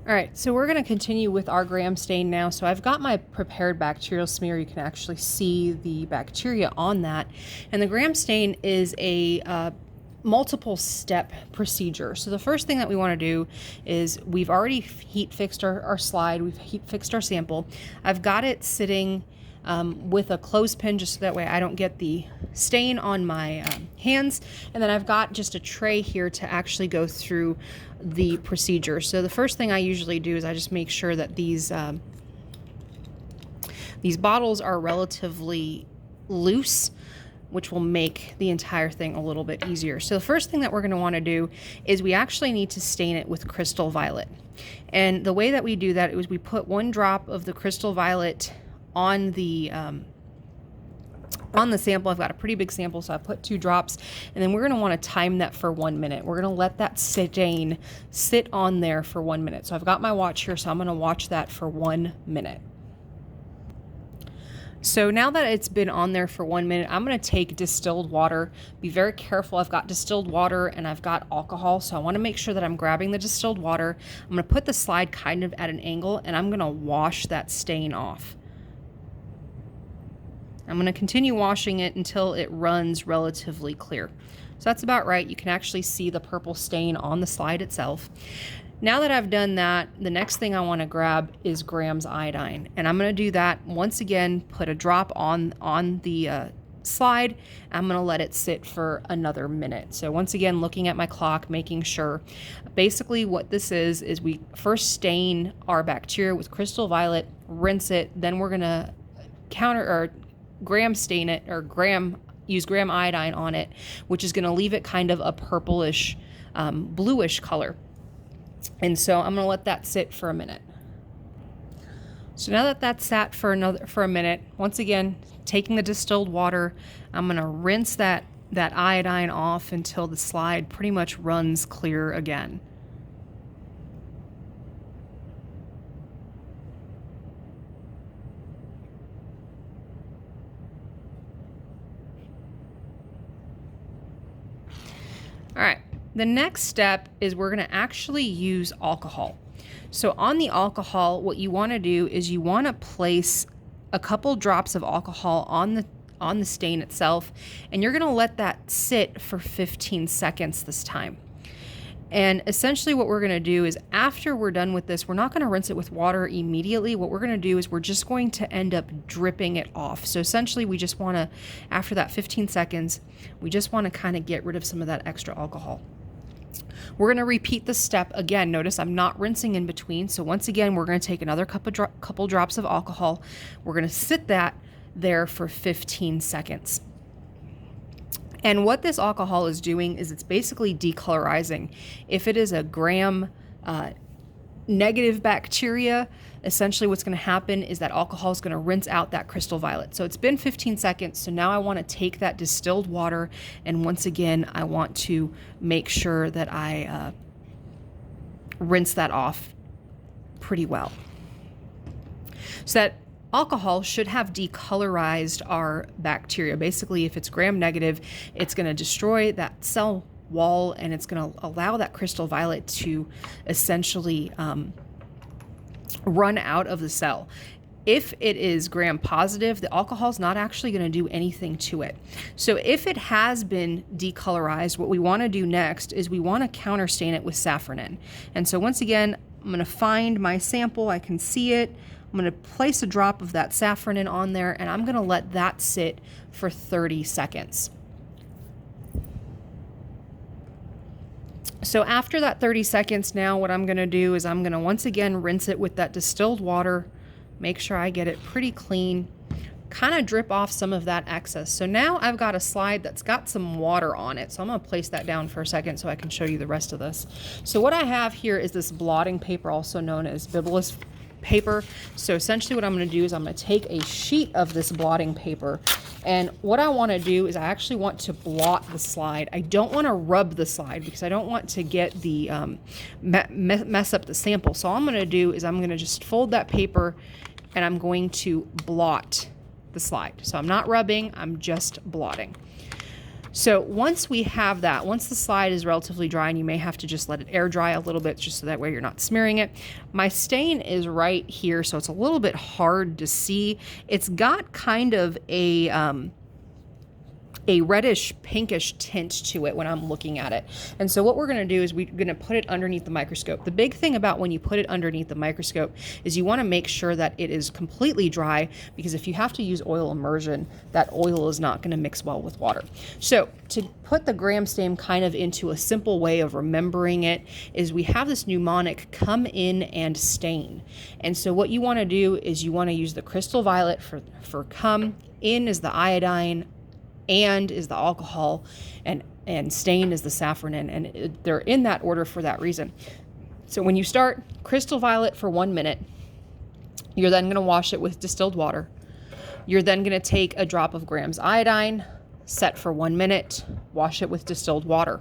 All right, so we're going to continue with our gram stain now. So I've got my prepared bacterial smear. You can actually see the bacteria on that. And the gram stain is a multiple step procedure. So the first thing that we want to do is we've already heat fixed our slide. We've heat fixed our sample. I've got it sitting with a clothespin just so that way I don't get the stain on my hands. And then I've got just a tray here to actually go through the procedure. So the first thing I usually do is I just make sure that these bottles are relatively loose, which will make the entire thing a little bit easier. So the first thing that we're going to want to do is we actually need to stain it with crystal violet. And the way that we do that is we put 1 drop of the crystal violet on the sample. I've got a pretty big sample, so I put 2 drops, and then we're going to want to time that for 1 minute. We're going to let that stain sit on there for 1 minute. So I've got my watch here, so I'm going to watch that for 1 minute. So now that it's been on there for 1 minute, I'm going to take distilled water. Be very careful. I've got distilled water and I've got alcohol, so I want to make sure that I'm grabbing the distilled water. I'm going to put the slide kind of at an angle, and I'm going to wash that stain off. I'm going to continue washing it until it runs relatively clear. So that's about right. You can actually see the purple stain on the slide itself. Now that I've done that, the next thing I want to grab is Graham's iodine. And I'm going to do that once again, put a drop on the slide. I'm going to let it sit for another minute. So once again, looking at my clock, making sure. Basically what this is we first stain our bacteria with crystal violet, rinse it, then we're going to gram stain it, or use gram iodine on it, which is going to leave it kind of a purplish, bluish color. And so I'm going to let that sit for a minute. So now that that's sat for a minute, once again, taking the distilled water, I'm going to rinse that iodine off until the slide pretty much runs clear again. All right, the next step is we're going to actually use alcohol. So on the alcohol, what you want to do is you want to place a couple drops of alcohol on the stain itself, and you're going to let that sit for 15 seconds this time. And essentially what we're going to do is after we're done with this, we're not going to rinse it with water immediately. What we're going to do is we're just going to end up dripping it off. So essentially we just want to, after that 15 seconds, we just want to kind of get rid of some of that extra alcohol. We're going to repeat the step again. Notice I'm not rinsing in between. So once again, we're going to take another couple drops of alcohol. We're going to sit that there for 15 seconds. And what this alcohol is doing is it's basically decolorizing. If it is a gram negative bacteria, essentially what's going to happen is that alcohol is going to rinse out that crystal violet. So it's been 15 seconds. So now I want to take that distilled water, and once again, I want to make sure that I rinse that off pretty well. So that alcohol should have decolorized our bacteria. Basically, if it's gram negative, it's going to destroy that cell wall, and it's going to allow that crystal violet to essentially run out of the cell. If it is gram positive, the alcohol is not actually going to do anything to it. So if it has been decolorized, what we want to do next is we want to counterstain it with safranin. And so once again, I'm going to find my sample. I can see it. I'm going to place a drop of that safranin on there, and I'm going to let that sit for 30 seconds. So after that 30 seconds, now what I'm going to do is I'm going to once again rinse it with that distilled water, make sure I get it pretty clean, kind of drip off some of that excess. So now I've got a slide that's got some water on it. So I'm going to place that down for a second so I can show you the rest of this. So what I have here is this blotting paper, also known as bibulous paper. So essentially what I'm going to do is I'm going to take a sheet of this blotting paper, and what I want to do is I actually want to blot the slide. I don't want to rub the slide because I don't want to get the mess up the sample. So all I'm going to do is I'm going to just fold that paper, and I'm going to blot the slide. So I'm not rubbing, I'm just blotting. So once we have that, once the slide is relatively dry, and you may have to just let it air dry a little bit just so that way you're not smearing it. My stain is right here, so it's a little bit hard to see. It's got kind of a reddish pinkish tint to it when I'm looking at it. And so what we're going to do is we're going to put it underneath the microscope. The big thing about when you put it underneath the microscope is you want to make sure that it is completely dry, because if you have to use oil immersion, that oil is not going to mix well with water. So to put the gram stain kind of into a simple way of remembering it is we have this mnemonic: come in and stain. And so what you want to do is you want to use the crystal violet for come, in is the iodine, and is the alcohol, and stain is the safranin, and they're in that order for that reason. So when you start, crystal violet for 1 minute, you're then going to wash it with distilled water. You're then going to take a drop of grams iodine, set for 1 minute, wash it with distilled water.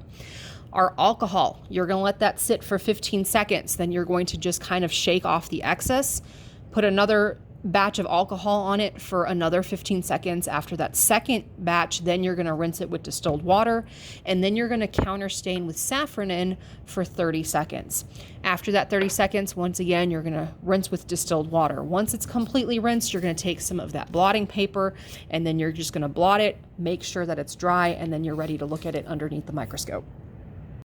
Our alcohol, you're going to let that sit for 15 seconds. Then you're going to just kind of shake off the excess, put another batch of alcohol on it for another 15 seconds. After that second batch, then you're going to rinse it with distilled water, and then you're going to counter stain with safranin for 30 seconds. After that 30 seconds, once again, you're going to rinse with distilled water. Once it's completely rinsed, you're going to take some of that blotting paper, and then you're just going to blot it, make sure that it's dry, and then you're ready to look at it underneath the microscope.